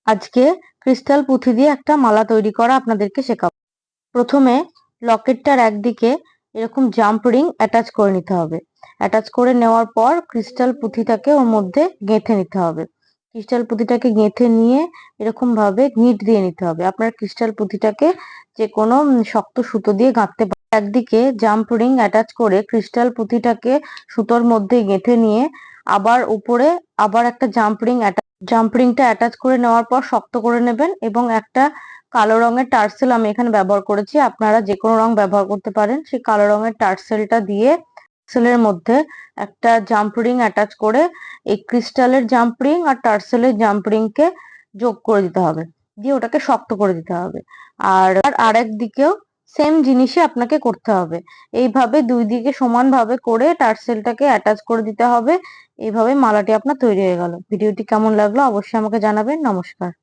আজকে ক্রিস্টাল পুঁথি দিয়ে একটা মালা তৈরি করা আপনাদেরকে শেখাবো। প্রথমে লকেটটার একদিকে এরকম জাম্প রিং অ্যাটাচ করে নিতে হবে। অ্যাটাচ করে নেওয়ার পর ক্রিস্টাল পুঁথিটাকে ওর মধ্যে গেঁথে নিতে হবে। ক্রিস্টাল পুঁথিটাকে গেঁথে নিয়ে এরকম ভাবে গিঁট দিয়ে নিতে হবে। আপনার ক্রিস্টাল পুঁথিটাকে যে কোনো শক্ত সুতো দিয়ে গাঁথতে পারেন। একদিকে জাম্প রিং অ্যাটাচ করে ক্রিস্টাল পুঁথিটাকে সুতোর মধ্যে গেঁথে নিয়ে আবার উপরে আবার একটা জাম্প রিংটা অ্যাটাচ করে নেওয়ার পর শক্ত করে নেবেন এবং একটা কালো রঙের টার্সেল আমি এখানে ব্যবহার করেছি, আপনারা যে কোনো রং ব্যবহার করতে পারেন। সেই কালো রঙের টার্সেলটা দিয়ে টার্সেলের মধ্যে একটা জাম্প রিং অ্যাটাচ করে এই ক্রিস্টালের জাম্প রিং আর টার্সেলের জাম্প রিংকে যোগ করে দিতে হবে, দিয়ে ওটাকে শক্ত করে দিতে হবে। আর আরেক দিকেও সেম জিনিসই আপনাকে করতে হবে। এইভাবে দুই দিকে সমানভাবে করে টার্সেলটাকে অ্যাটাচ করে দিতে হবে। এইভাবে মালাটি আপনার তৈরি হয়ে গেল। ভিডিওটি কেমন লাগলো অবশ্যই আমাকে জানাবেন। নমস্কার।